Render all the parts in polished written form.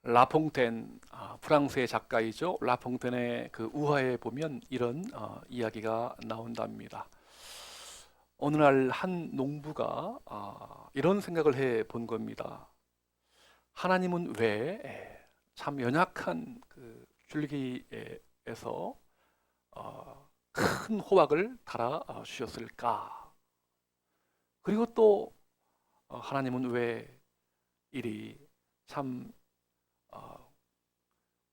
라퐁텐, 프랑스의 작가이죠. 라퐁텐의 그 우화에 보면 이런 이야기가 나온답니다. 어느 날 한 농부가 이런 생각을 해 본 겁니다. 하나님은 왜 참 연약한 그 줄기에서 큰 호박을 달아 주셨을까? 그리고 또 하나님은 왜 이리 참 어,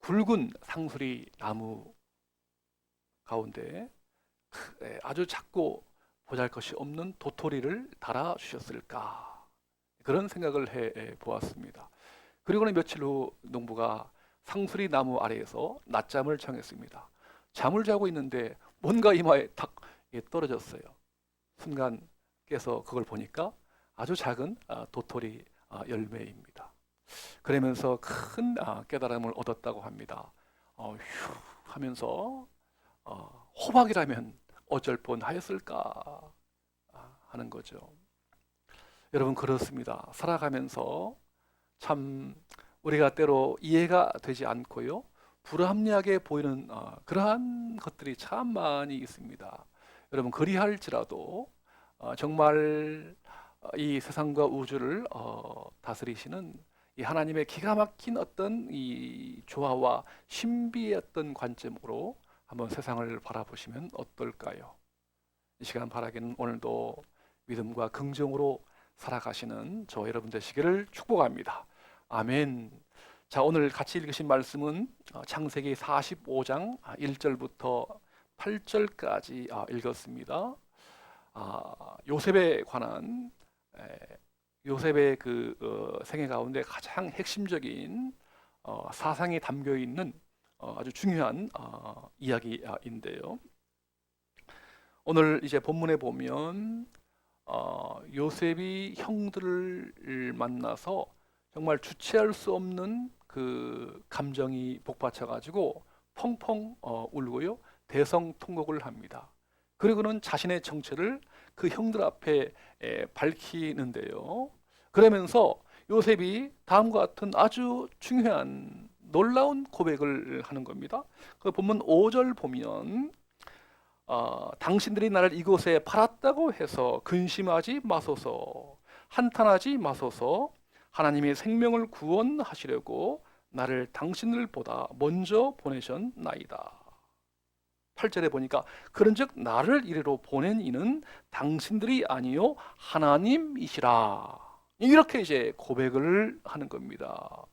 굵은 상수리 나무 가운데 아주 작고 보잘것이 없는 도토리를 달아 주셨을까? 그런 생각을 해 보았습니다. 그리고는 며칠 후 농부가 상수리 나무 아래에서 낮잠을 청했습니다. 잠을 자고 있는데 뭔가 이마에 탁 떨어졌어요. 순간 깨서 그걸 보니까 아주 작은 도토리 열매입니다. 그러면서 큰 깨달음을 얻었다고 합니다. 휴 하면서 호박이라면 어쩔 뻔하였을까 하는 거죠. 여러분 그렇습니다. 살아가면서 참 우리가 때로 이해가 되지 않고요. 불합리하게 보이는 그러한 것들이 참 많이 있습니다. 여러분 그리할지라도 정말 이 세상과 우주를 다스리시는 이 하나님의 기가 막힌 어떤 이 조화와 신비의 어떤 관점으로 한번 세상을 바라보시면 어떨까요? 이 시간 바라기는 오늘도 믿음과 긍정으로 살아가시는 저 여러분 되시기를 축복합니다. 아멘. 자, 오늘 같이 읽으신 말씀은 창세기 45장 1절부터 8절까지 읽었습니다. 요셉에 관한 요셉의 그 생애 가운데 가장 핵심적인 사상이 담겨 있는 아주 중요한 이야기인데요. 오늘 이제 본문에 보면 요셉이 형들을 만나서 정말 주체할 수 없는 그 감정이 복받쳐 가지고 펑펑 울고요. 대성통곡을 합니다. 그리고는 자신의 정체를 그 형들 앞에 밝히는데요. 그러면서 요셉이 다음과 같은 아주 중요한 놀라운 고백을 하는 겁니다. 그 본문 5절 보면 당신들이 나를 이곳에 팔았다고 해서 근심하지 마소서, 한탄하지 마소서. 하나님의 생명을 구원하시려고 나를 당신들보다 먼저 보내셨나이다. 8절에 보니까 그런즉 나를 이리로 보낸 이는 당신들이 아니요 하나님이시라. 이렇게 이제 고백을 하는 겁니다.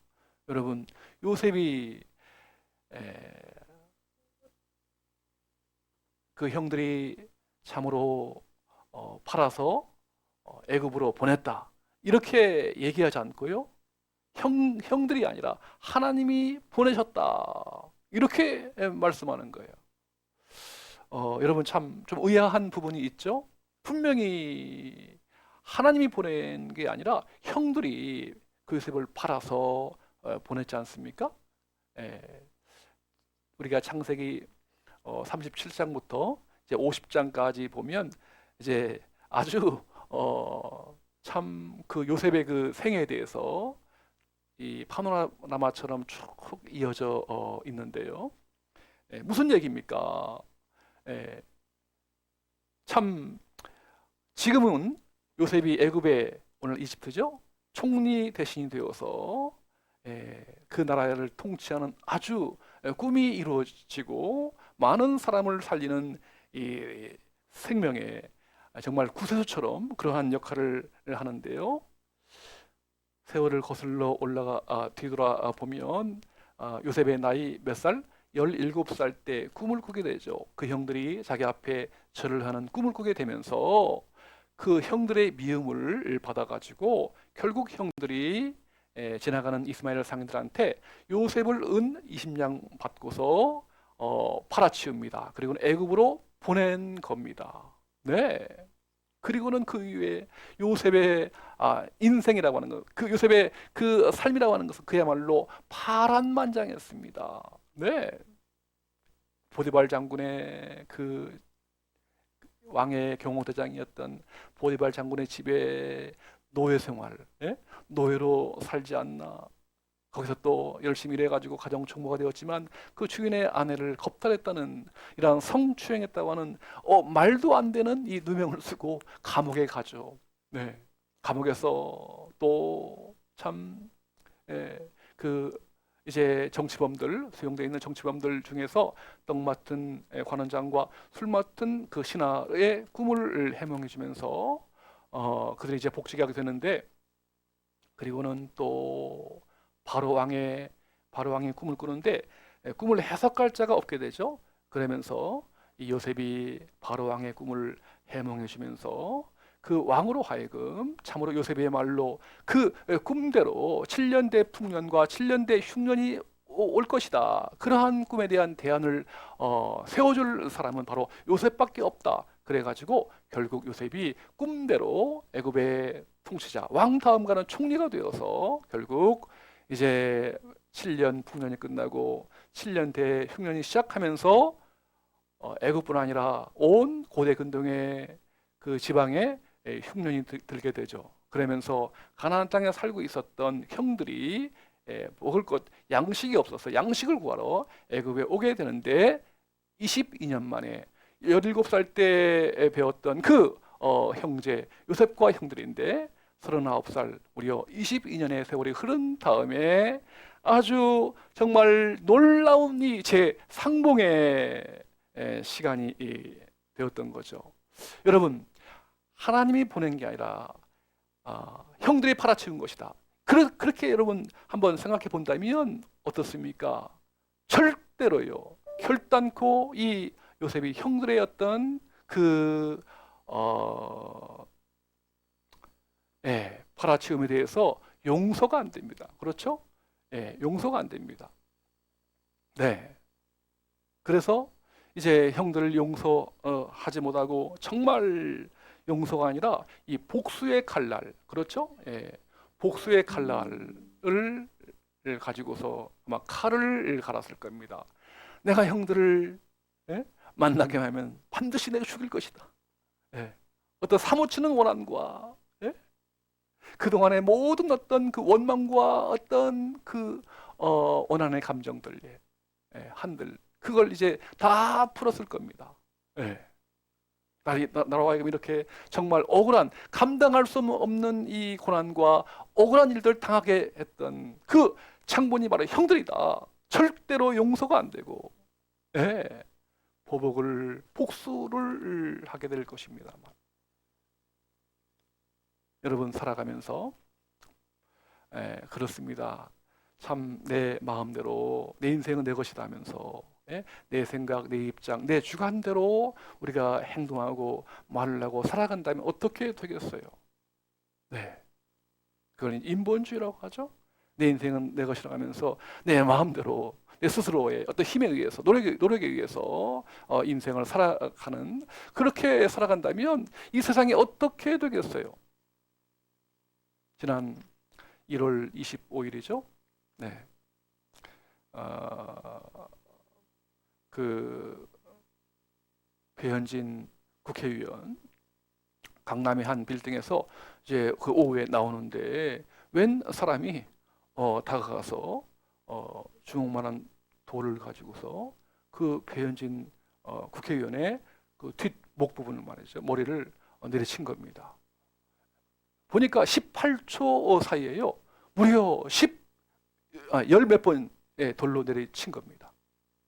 여러분 요셉이 그 형들이 참으로 팔아서 애굽으로 보냈다. 이렇게 얘기하지 않고요. 형들이 아니라 하나님이 보내셨다. 이렇게 말씀하는 거예요. 여러분 참 좀 의아한 부분이 있죠? 분명히 하나님이 보낸 게 아니라 형들이 그 요셉을 팔아서 보냈지 않습니까? 예, 우리가 창세기 37장부터 이제 50장까지 보면 이제 아주 참 그 요셉의 그 생애에 대해서 이 파노라마처럼 쭉 이어져 있는데요. 무슨 얘기입니까? 예, 참 지금은 요셉이 애굽의 오늘 이집트죠. 총리 대신이 되어서 그 나라를 통치하는 아주 꿈이 이루어지고 많은 사람을 살리는 이 생명의 정말 구세주처럼 그러한 역할을 하는데요. 세월을 거슬러 올라가 뒤돌아 보면 요셉의 나이 몇 살? 17살 때 꿈을 꾸게 되죠. 그 형들이 자기 앞에 절을 하는 꿈을 꾸게 되면서 그 형들의 미움을 받아가지고 결국 형들이 지나가는 이스마엘 상인들한테 요셉을 은 20냥 받고서 팔아치웁니다. 그리고 애굽으로 보낸 겁니다. 네. 그리고는 그 이후에 요셉의 인생이라고 하는 것, 그 요셉의 그 삶이라고 하는 것은 그야말로 파란만장했습니다. 네. 보디발 장군의 그 왕의 경호대장이었던 보디발 장군의 집에 노예 생활, 예? 노예로 살지 않나. 거기서 또 열심히 일해가지고 가정 총무가 되었지만 그 주인의 아내를 겁탈했다는, 이러한 성추행했다고 하는 말도 안 되는 이 누명을 쓰고 감옥에 가죠. 네, 감옥에서 또 참, 그 이제 정치범들, 수용되어 있는 정치범들 중에서 떡 맡은 관원장과 술 맡은 그 신하의 꿈을 해몽해 주면서 그들이 이제 복직하게 되는데, 그리고는 또 바로 왕의 꿈을 꾸는데 꿈을 해석할 자가 없게 되죠. 그러면서 이 요셉이 바로 왕의 꿈을 해몽해 주면서 그 왕으로 하여금 참으로 요셉의 말로 그 꿈대로 7년대 풍년과 7년대 흉년이 올 것이다, 그러한 꿈에 대한 대안을 세워줄 사람은 바로 요셉밖에 없다. 그래가지고 결국 요셉이 꿈대로 애굽의 통치자, 왕 다음 가는 총리가 되어서 결국 이제 7년 풍년이 끝나고 7년 대 흉년이 시작하면서 애굽뿐 아니라 온 고대 근동의 그 지방에 흉년이 들게 되죠. 그러면서 가나안 땅에 살고 있었던 형들이 먹을 것, 양식이 없어서 양식을 구하러 애굽에 오게 되는데 22년 만에 17살 때 배웠던 그 형제 요셉과 형들인데 39살, 무려 22년의 세월이 흐른 다음에 아주 정말 놀라운 이 제 상봉의 시간이 되었던 거죠. 여러분, 하나님이 보낸 게 아니라 형들이 팔아치운 것이다. 그렇게 여러분 한번 생각해 본다면 어떻습니까? 절대로요, 결단코 이 요셉이 형들의 어떤 그 팔아치움에 대해서 용서가 안 됩니다. 그렇죠? 용서가 안 됩니다. 네. 그래서 이제 형들을 용서하지 못하고, 정말 용서가 아니라 이 복수의 칼날, 그렇죠? 복수의 칼날을 가지고서 아마 칼을 갈았을 겁니다. 내가 형들을 만나게 하면 반드시 내가 죽일 것이다. 어떤 사무치는 원한과 그동안의 모든 어떤 그 원망과 어떤 그 원한의 감정들, 한들, 그걸 이제 다 풀었을 겁니다. 나로 하여금 이렇게 정말 억울한, 감당할 수 없는 이 고난과 억울한 일들 당하게 했던 그 창본이 바로 형들이다. 절대로 용서가 안 되고, 복수를 하게 될 것입니다. 여러분 살아가면서 그렇습니다. 참 내 마음대로, 내 인생은 내 것이다 하면서 내 생각, 내 입장, 내 주관대로 우리가 행동하고 말을 하고 살아간다면 어떻게 되겠어요? 그건 인본주의라고 하죠. 내 인생은 내 것이라고 하면서 내 마음대로, 내 스스로의 어떤 힘에 의해서, 노력에 의해서 인생을 살아가는, 그렇게 살아간다면 이 세상이 어떻게 되겠어요? 지난 1월 25일이죠. 그 배현진 국회의원 강남의 한 빌딩에서 이제 그 오후에 나오는데 웬 사람이 다가가서 주먹만한 돌을 가지고서 그 배현진 국회의원의 그 뒷목 부분을 말이죠, 머리를 내리친 겁니다. 보니까 18초 사이에요, 무려 10몇 번의 돌로 내리친 겁니다.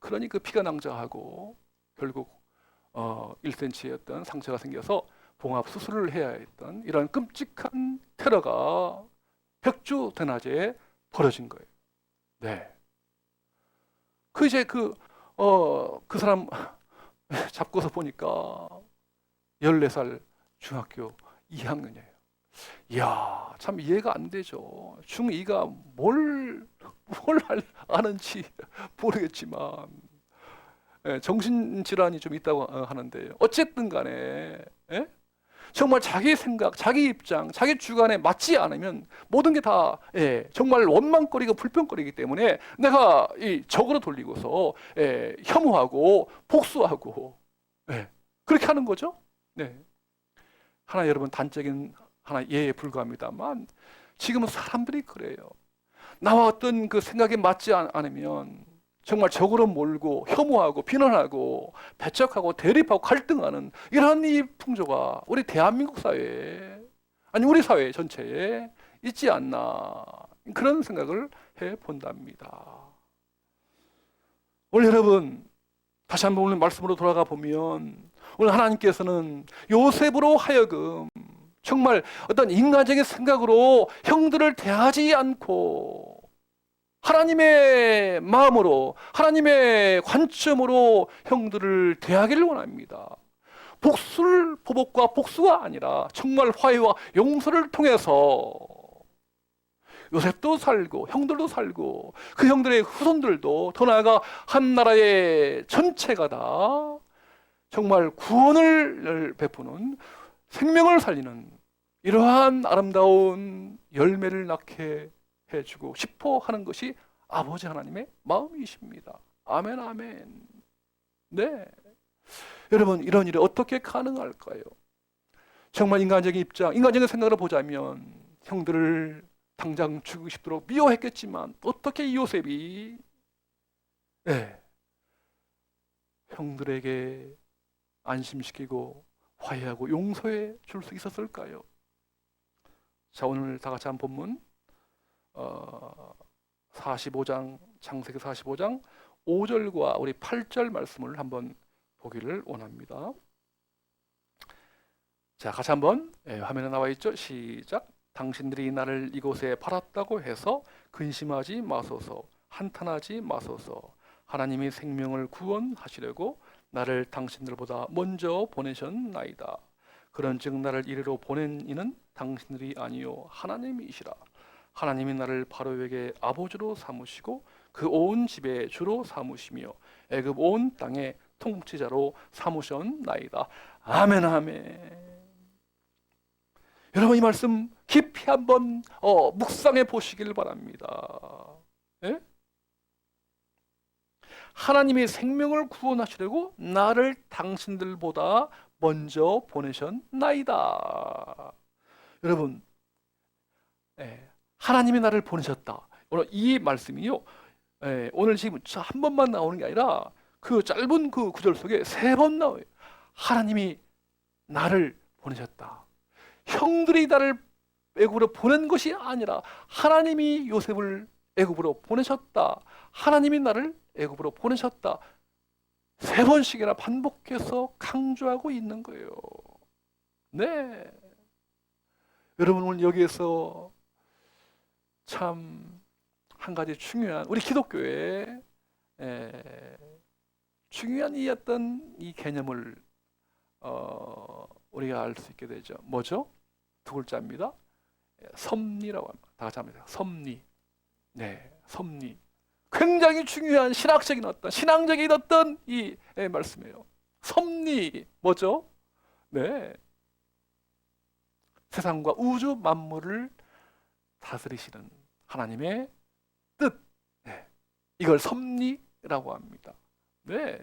그러니 그 피가 낭자하고 결국 1cm의 어떤 상처가 생겨서 봉합 수술을 해야 했던 이런 끔찍한 테러가 백주대낮에 벌어진 거예요. 그 이제 그 사람 잡고서 보니까 14살 중학교 2학년이에요. 이야, 참 이해가 안 되죠. 중2가 뭘 아는지 모르겠지만 정신질환이 좀 있다고 하는데, 어쨌든 간에 정말 자기 생각, 자기 입장, 자기 주관에 맞지 않으면 모든 게 다 정말 원망거리고 불평거리기 때문에 내가 적으로 돌리고서 혐오하고 복수하고 그렇게 하는 거죠. 하나 여러분 단적인 하나 예에 불과합니다만 지금은 사람들이 그래요. 나와 어떤 그 생각에 맞지 않으면 정말 적으로 몰고 혐오하고 비난하고 배척하고 대립하고 갈등하는 이런 이 풍조가 우리 대한민국 사회에, 아니 우리 사회 전체에 있지 않나, 그런 생각을 해 본답니다. 오늘 여러분 다시 한번 오늘 말씀으로 돌아가 보면, 오늘 하나님께서는 요셉으로 하여금 정말 어떤 인간적인 생각으로 형들을 대하지 않고 하나님의 마음으로, 하나님의 관점으로 형들을 대하기를 원합니다. 보복과 복수가 아니라 정말 화해와 용서를 통해서 요셉도 살고 형들도 살고 그 형들의 후손들도, 더 나아가 한 나라의 전체가 다 정말 구원을 베푸는, 생명을 살리는 이러한 아름다운 열매를 낳게 해주고 싶어 하는 것이 아버지 하나님의 마음이십니다. 아멘, 아멘. 네. 여러분, 이런 일이 어떻게 가능할까요? 정말 인간적인 입장, 인간적인 생각으로 보자면 형들을 당장 죽이고 싶도록 미워했겠지만, 어떻게 이 요셉이 형들에게 안심시키고 화해하고 용서해 줄 수 있었을까요? 자, 오늘 다 같이 한 본문 45장, 창세기 45장 5절과 우리 8절 말씀을 한번 보기를 원합니다. 자, 같이 한번 화면에 나와 있죠? 시작. 당신들이 나를 이곳에 팔았다고 해서 근심하지 마소서, 한탄하지 마소서. 하나님이 생명을 구원하시려고 나를 당신들보다 먼저 보내셨나이다. 그런즉 나를 이리로 보낸 이는 당신들이 아니요 하나님이시라. 하나님이 나를 바로에게 아버지로 삼으시고 그 온 집의 주로 삼으시며 애굽 온 땅의 통치자로 삼으셨나이다. 아멘, 아멘. 여러분, 이 말씀 깊이 한번 묵상해 보시길 바랍니다. 예? 하나님이 생명을 구원하시려고 나를 당신들보다 먼저 보내셨나이다. 여러분, 하나님이 나를 보내셨다. 오늘 이 말씀이요, 오늘 지금 한 번만 나오는 게 아니라 그 짧은 그 구절 속에 3번 나와요. 하나님이 나를 보내셨다. 형들이 나를 애굽으로 보낸 것이 아니라 하나님이 요셉을 애굽으로 보내셨다. 하나님이 나를 애굽으로 보내셨다. 3번씩이나 반복해서 강조하고 있는 거예요. 네. 여러분, 오늘 여기에서 참 한 가지 중요한, 우리 기독교의 중요한 이 어떤 이 개념을 우리가 알 수 있게 되죠. 뭐죠? 2글자입니다. 섭리라고 합니다. 다 같이 합니다. 섭리. 네, 섭리. 굉장히 중요한 신학적인 어떤, 신앙적인 어떤 이 말씀이에요. 섭리, 뭐죠? 네. 세상과 우주 만물을 다스리시는 하나님의 뜻. 네. 이걸 섭리라고 합니다. 네.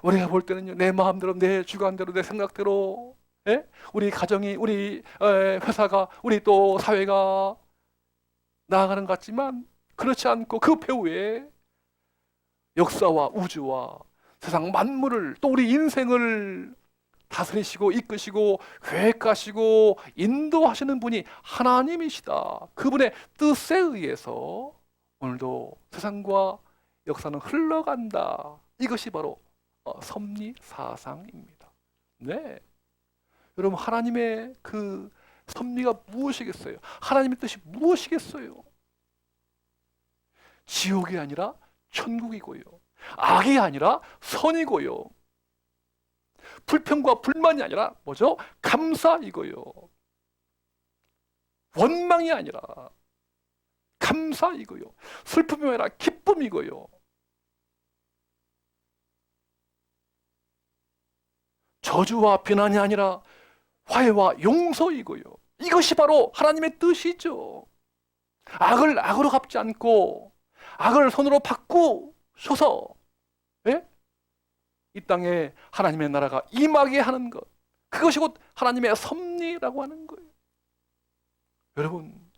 우리가 볼 때는요, 내 마음대로, 내 주관대로, 내 생각대로, 우리 가정이, 우리 회사가, 우리 또 사회가 나아가는 것 같지만 그렇지 않고 그 배후에 역사와 우주와 세상 만물을, 또 우리 인생을 다스리시고 이끄시고 계획하시고 인도하시는 분이 하나님이시다. 그분의 뜻에 의해서 오늘도 세상과 역사는 흘러간다. 이것이 바로 섭리사상입니다. 네. 여러분, 하나님의 그 섭리가 무엇이겠어요? 하나님의 뜻이 무엇이겠어요? 지옥이 아니라 천국이고요, 악이 아니라 선이고요, 불평과 불만이 아니라 뭐죠? 감사이고요, 원망이 아니라 감사이고요, 슬픔이 아니라 기쁨이고요, 저주와 비난이 아니라 화해와 용서이고요. 이것이 바로 하나님의 뜻이죠. 악을 악으로 갚지 않고 악을 선으로 바꾸셔서 이 땅에 하나님의 나라가 임하게 하는 것, 그것이 곧 하나님의 섭리라고 하는 거예요. 여러분,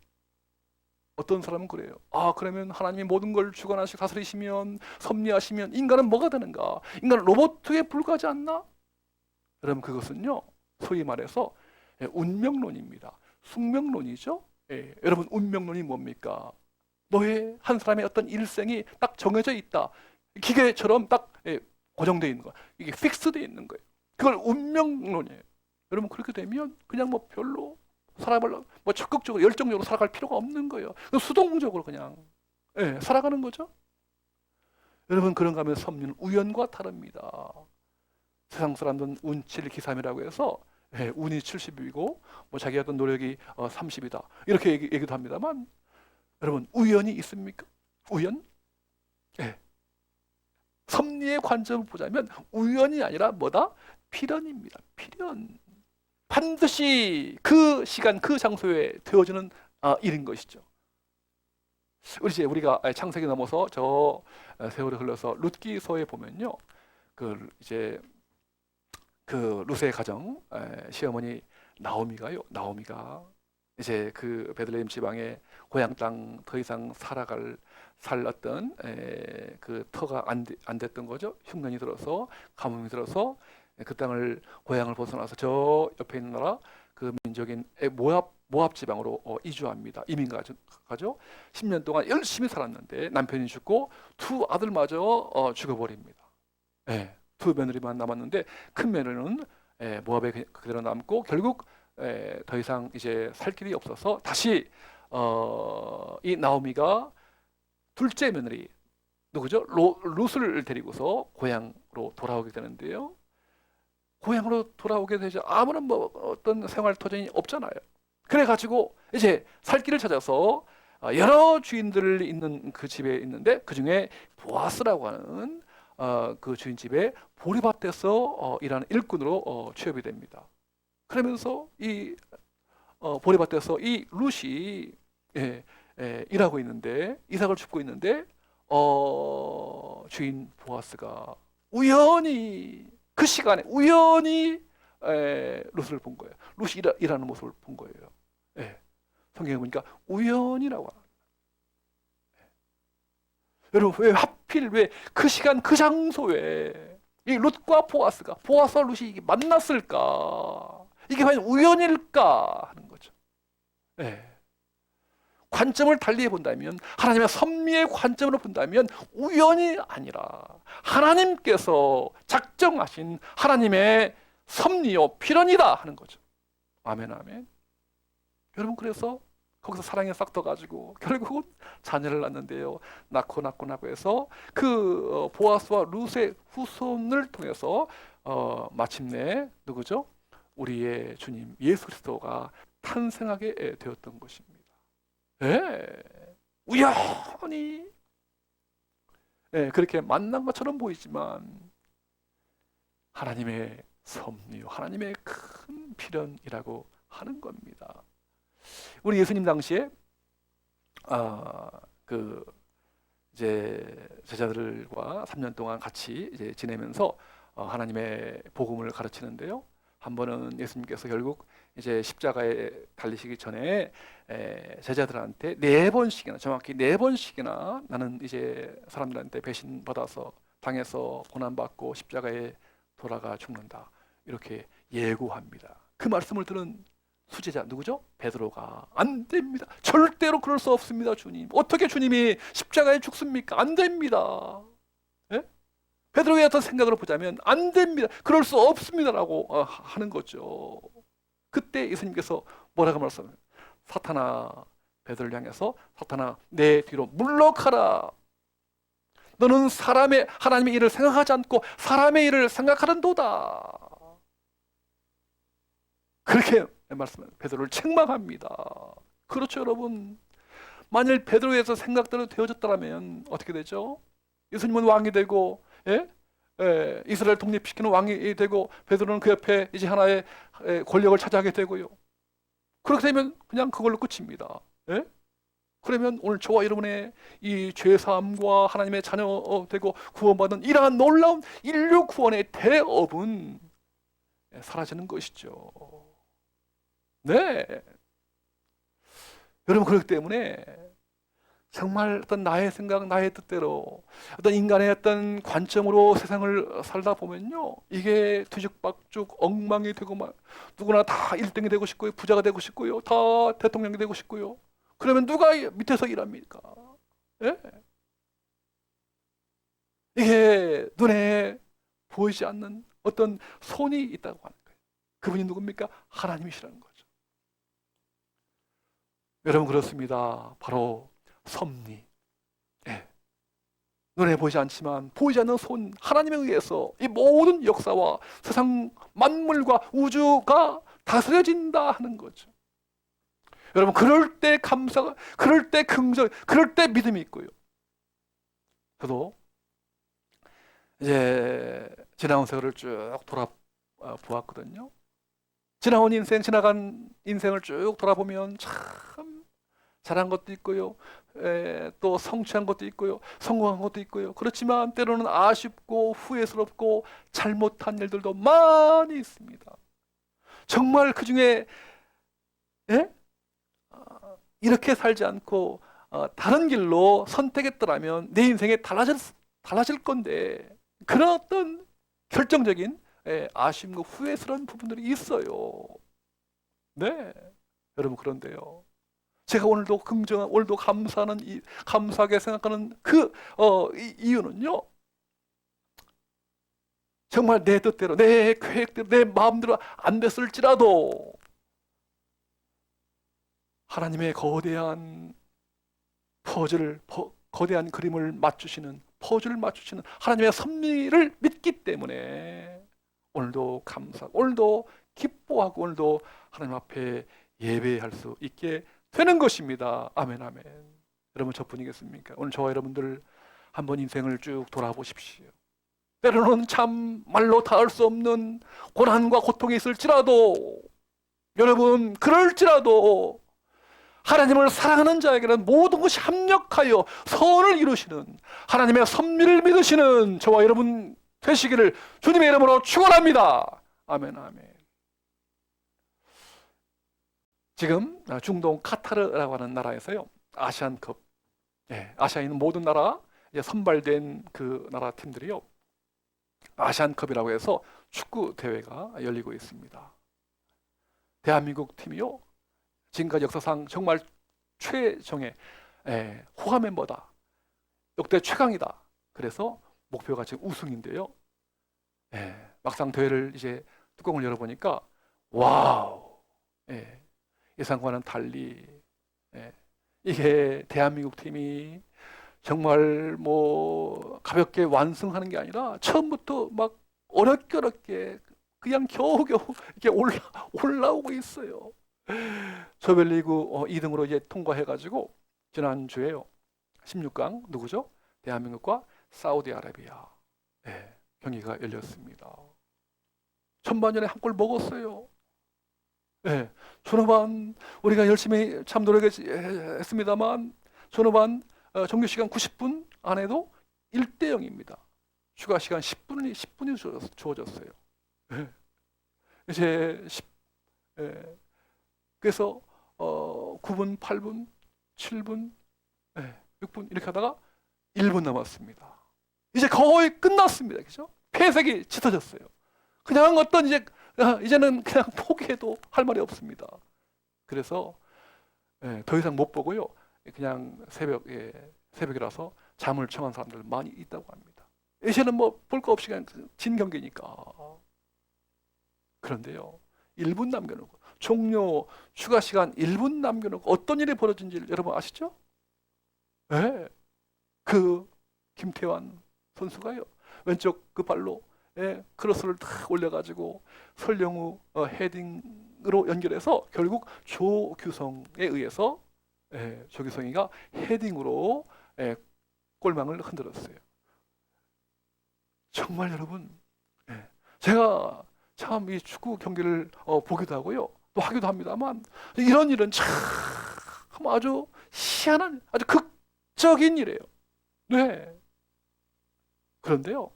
어떤 사람은 그래요. 아, 그러면 하나님이 모든 걸 주관하시고 다스리시면, 섭리하시면 인간은 뭐가 되는가? 인간은 로봇에 불과하지 않나? 여러분, 그것은요, 소위 말해서 운명론입니다. 숙명론이죠. 예, 여러분, 운명론이 뭡니까? 너의 한 사람의 어떤 일생이 딱 정해져 있다. 기계처럼 딱 고정되어 있는 거야. 이게 픽스되어 있는 거예요. 그걸 운명론이에요. 여러분, 그렇게 되면 그냥 뭐 별로 사람을 뭐 적극적으로 열정적으로 살아갈 필요가 없는 거예요. 수동적으로 그냥 살아가는 거죠. 여러분, 그런가 하면 섭리는 우연과 다릅니다. 세상 사람들은 운칠 기삼이라고 해서 운이 70이고 뭐 자기 어떤 노력이 30이다 이렇게 얘기도 합니다만, 여러분, 우연이 있습니까? 우연? 예. 섭리의 관점을 보자면 우연이 아니라 뭐다? 필연입니다. 필연. 반드시 그 시간, 그 장소에 되어지는 일인 것이죠. 우리가 창세기 넘어서 저 세월이 흘러서 룻기서에 보면요, 그 이제 그 룻의 가정 시어머니 나오미가 이제 그 베들레헴 지방의 고향 땅 더 이상 살 어떤 그 터가 안 됐던 거죠. 흉년이 들어서 가뭄이 들어서 그 땅을 고향을 벗어나서 저 옆에 있는 나라 그 민족인 모압 지방으로 이주합니다. 이민 가죠. 10년 동안 열심히 살았는데 남편이 죽고 두 아들마저 죽어버립니다. 예, 두 며느리만 남았는데 큰 며느리는 모압에 그대로 남고 결국 더 이상 이제 살 길이 없어서 다시 이 나오미가 둘째 며느리 누구죠? 룻을 데리고서 고향으로 돌아오게 되는데요. 고향으로 돌아오게 되죠. 아무런 뭐 어떤 생활 터전이 없잖아요. 그래가지고 이제 살 길을 찾아서 여러 주인들 있는 그 집에 있는데 그 중에 보아스라고 하는 그 주인 집에 보리밭에서 일하는 일꾼으로 취업이 됩니다. 그러면서 이 보리밭에서 이 룻이 일하고 있는데 이삭을 줍고 있는데 주인 보아스가 우연히 그 시간에 우연히 룻을 본 거예요. 룻이 일하는 모습을 본 거예요. 성경에 보니까 우연이라고 합니다. 여러분, 왜 하필 왜 그 시간 그 장소에 이 룻과 보아스와 룻이 만났을까? 이게 과연 우연일까 하는 거죠. 관점을 달리 본다면, 하나님의 섭리의 관점으로 본다면 우연이 아니라 하나님께서 작정하신 하나님의 섭리요 필연이다 하는 거죠. 아멘, 아멘. 여러분, 그래서 거기서 사랑에 싹 떠가지고 결국은 자녀를 낳는데요. 낳고 해서 그 보아스와 룻의 후손을 통해서 마침내 누구죠? 우리의 주님 예수 그리스도가 탄생하게 되었던 것입니다. 우연히 그렇게 만난 것처럼 보이지만 하나님의 섭리요, 하나님의 큰 필연이라고 하는 겁니다. 우리 예수님 당시에 그 이제 제자들과 3년 동안 같이 이제 지내면서 하나님의 복음을 가르치는데요. 한 번은 예수님께서 결국 이제 십자가에 달리시기 전에 제자들한테 4번씩이나, 정확히 4번씩이나 나는 이제 사람들한테 배신 받아서 당해서 고난받고 십자가에 돌아가 죽는다 이렇게 예고합니다. 그 말씀을 들은 수제자 누구죠? 베드로가 안 됩니다. 절대로 그럴 수 없습니다, 주님. 어떻게 주님이 십자가에 죽습니까? 안 됩니다. 베드로의 어떤 생각으로 보자면 안 됩니다. 그럴 수 없습니다라고 하는 거죠. 그때 예수님께서 뭐라고 말씀하세요? 사탄아, 베드로를 향해서 사탄아, 내 뒤로 물러가라. 너는 하나님의 일을 생각하지 않고 사람의 일을 생각하는도다. 그렇게 말씀합니다. 베드로를 책망합니다. 그렇죠, 여러분. 만일 베드로에서 생각대로 되어졌다면 어떻게 되죠? 예수님은 왕이 되고 이스라엘 독립시키는 왕이 되고 베드로는 그 옆에 이제 하나의 권력을 차지하게 되고요. 그렇게 되면 그냥 그걸로 끝입니다. 그러면 오늘 저와 여러분의 이 죄사함과 하나님의 자녀 되고 구원받은 이러한 놀라운 인류 구원의 대업은 사라지는 것이죠. 네. 여러분, 그렇기 때문에 정말 어떤 나의 생각, 나의 뜻대로 어떤 인간의 어떤 관점으로 세상을 살다 보면요, 이게 뒤죽박죽 엉망이 되고 막 누구나 다 1등이 되고 싶고요, 부자가 되고 싶고요, 다 대통령이 되고 싶고요. 그러면 누가 밑에서 일합니까? 예? 이게 눈에 보이지 않는 어떤 손이 있다고 하는 거예요. 그분이 누굽니까? 하나님이시라는 거죠. 여러분, 그렇습니다. 바로 섭리. 예. 눈에 보이지 않지만 보이지 않는 손, 하나님에 의해서 이 모든 역사와 세상 만물과 우주가 다스려진다 하는 거죠. 여러분, 그럴 때 감사가, 그럴 때 긍정, 그럴 때 믿음이 있고요. 저도 이제 지나온 세월을 쭉 돌아보았거든요. 지나온 인생, 지나간 인생을 쭉 돌아보면 참 잘한 것도 있고요, 또 성취한 것도 있고요, 성공한 것도 있고요. 그렇지만 때로는 아쉽고 후회스럽고 잘못한 일들도 많이 있습니다. 정말 그 중에, 예? 이렇게 살지 않고 다른 길로 선택했더라면 내 인생에 달라질 건데, 그런 어떤 결정적인 아쉬움과 후회스러운 부분들이 있어요. 네, 여러분, 그런데요, 제가 오늘도 긍정한, 오늘도 감사하는, 감사하게 생각하는 이유는요, 정말 내 뜻대로, 내 계획대로, 내 마음대로 안 됐을지라도 하나님의 거대한 거대한 그림을 맞추시는, 퍼즐을 맞추시는 하나님의 섭리를 믿기 때문에 오늘도 오늘도 기뻐하고 오늘도 하나님 앞에 예배할 수 있게 되는 것입니다. 아멘, 아멘. 여러분, 저뿐이겠습니까? 오늘 저와 여러분들 한번 인생을 쭉 돌아보십시오. 때로는 참 말로 닿을 수 없는 고난과 고통이 있을지라도, 여러분, 그럴지라도 하나님을 사랑하는 자에게는 모든 것이 합력하여 선을 이루시는 하나님의 섭리를 믿으시는 저와 여러분 되시기를 주님의 이름으로 축원합니다. 아멘, 아멘. 지금 중동 카타르라고 하는 나라에서요, 아시안컵, 아시아에 있는 모든 나라 선발된 그 나라 팀들이요, 아시안컵이라고 해서 축구 대회가 열리고 있습니다. 대한민국 팀이요, 지금까지 역사상 정말 최정예 호화 멤버다, 역대 최강이다. 그래서 목표가 지금 우승인데요. 막상 대회를 이제 뚜껑을 열어보니까 와우, 예상과는 달리 이게 대한민국 팀이 정말 뭐 가볍게 완승하는 게 아니라 처음부터 막 어렵게 그냥 겨우겨우 이렇게 올라오고 있어요. 조별리그 2등으로 이제 통과해가지고 지난주에요, 16강 누구죠? 대한민국과 사우디아라비아 경기가 열렸습니다. 전반전에 한 골 먹었어요. 전후반 우리가 열심히 참 노력했습니다만 전후반 정규 시간 90분 안에도 1대0입니다. 추가 시간 10분이 주어졌어요. 이제 그래서 9분, 8분, 7분, 6분 이렇게 하다가 1분 남았습니다. 이제 거의 끝났습니다. 그죠? 폐색이 짙어졌어요. 그냥 이제는 그냥 포기해도 할 말이 없습니다. 그래서 더 이상 못 보고요, 그냥 새벽이라서 잠을 청한 사람들 많이 있다고 합니다. 이제는 뭐 볼 거 없이 그냥 진 경기니까. 그런데요, 1분 남겨놓고 종료 추가 시간 1분 남겨놓고 어떤 일이 벌어진지 여러분 아시죠? 그 김태환 선수가요, 왼쪽 그 발로 크로스를 탁 올려가지고 설령우 헤딩으로 연결해서 결국 조규성에 의해서 조규성이가 헤딩으로 골망을 흔들었어요. 정말 여러분, 제가 참 이 축구 경기를 보기도 하고요, 또 하기도 합니다만, 이런 일은 참 아주 희한한, 아주 극적인 일이에요. 네. 그런데요,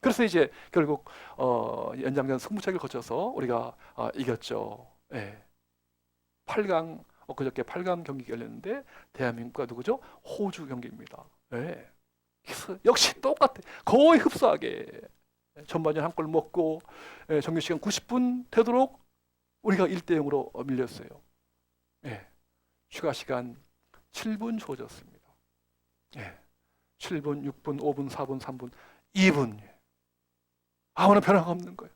그래서 이제 결국 연장전 승부차기를 거쳐서 우리가 이겼죠. 8강 엊그저께 8강 경기가 열렸는데 대한민국과 누구죠? 호주 경기입니다. 네. 역시 똑같아. 거의 흡사하게 전반전 한 골 먹고 정규 시간 90분 되도록 우리가 1대0으로 밀렸어요. 네. 추가 시간 7분 주어졌습니다. 네. 7분, 6분, 5분, 4분, 3분, 2분. 아무런 변화가 없는 거예요.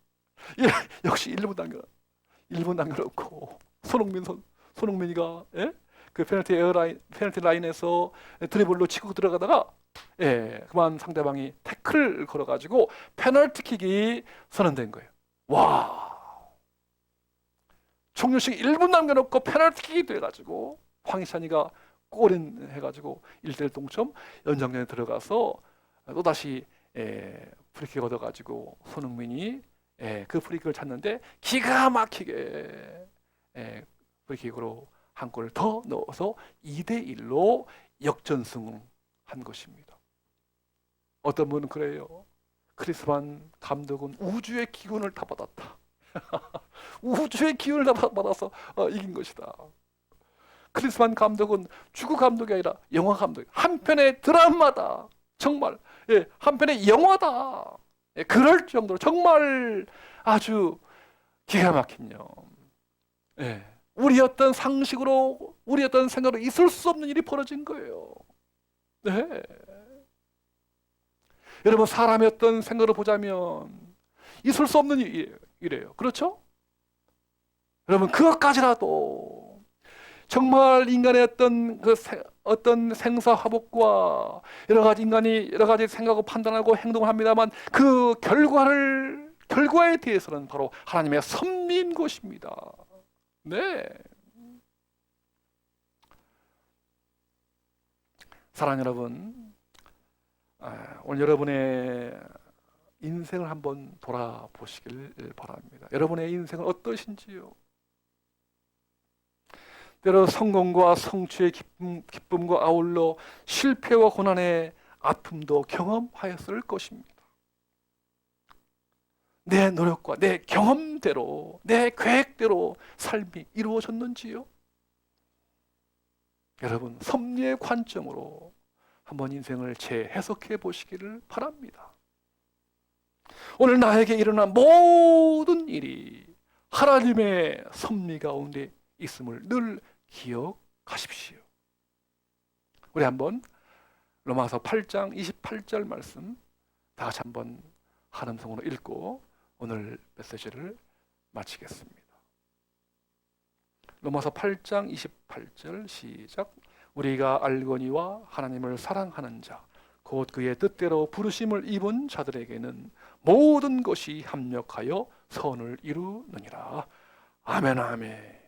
예, 역시 1분 남겨놓고 손흥민이가 그 페널티 라인에서 드리블로 치고 들어가다가 그만 상대방이 태클을 걸어가지고 페널티킥이 선언된 거예요. 와, 종료식 1분 남겨놓고 페널티킥이 돼가지고 황희찬이가 골인 해가지고 1대1 동점 연장전에 들어가서 또다시 프리킥 얻어가지고 손흥민이 그 프리킥을 찾는데 기가 막히게 프리킥으로 한 골을 더 넣어서 2대1로 역전승한 것입니다. 어떤 분은 그래요. 크리스만 감독은 우주의 기운을 다 받았다. 우주의 기운을 다 받아서 이긴 것이다. 크리스만 감독은 축구 감독이 아니라 영화 감독. 한 편의 드라마다. 정말 한 편의 영화다. 그럴 정도로 정말 아주 기가 막힌요. 우리 어떤 상식으로, 우리 어떤 생각으로 있을 수 없는 일이 벌어진 거예요. 네. 여러분, 사람의 어떤 생각으로 보자면 있을 수 없는 일이에요. 그렇죠? 여러분, 그것까지라도 정말 인간의 어떤 생사화복과 여러 가지 인간이 여러 가지 생각하고 판단하고 행동을 합니다만 그 결과에 대해서는 바로 하나님의 섭리인 것입니다. 네. 사랑하는 여러분, 오늘 여러분의 인생을 한번 돌아보시길 바랍니다. 여러분의 인생은 어떠신지요? 때로 성공과 성취의 기쁨과 아울러 실패와 고난의 아픔도 경험하였을 것입니다. 내 노력과 내 경험대로, 내 계획대로 삶이 이루어졌는지요? 여러분, 섭리의 관점으로 한번 인생을 재해석해 보시기를 바랍니다. 오늘 나에게 일어난 모든 일이 하나님의 섭리 가운데 있음을 늘 기억하십시오. 우리 한번 로마서 8장 28절 말씀 다 같이 한번 한 음성으로 읽고 오늘 메시지를 마치겠습니다. 로마서 8장 28절 시작. 우리가 알거니와 하나님을 사랑하는 자 곧 그의 뜻대로 부르심을 입은 자들에게는 모든 것이 합력하여 선을 이루느니라. 아멘 아멘.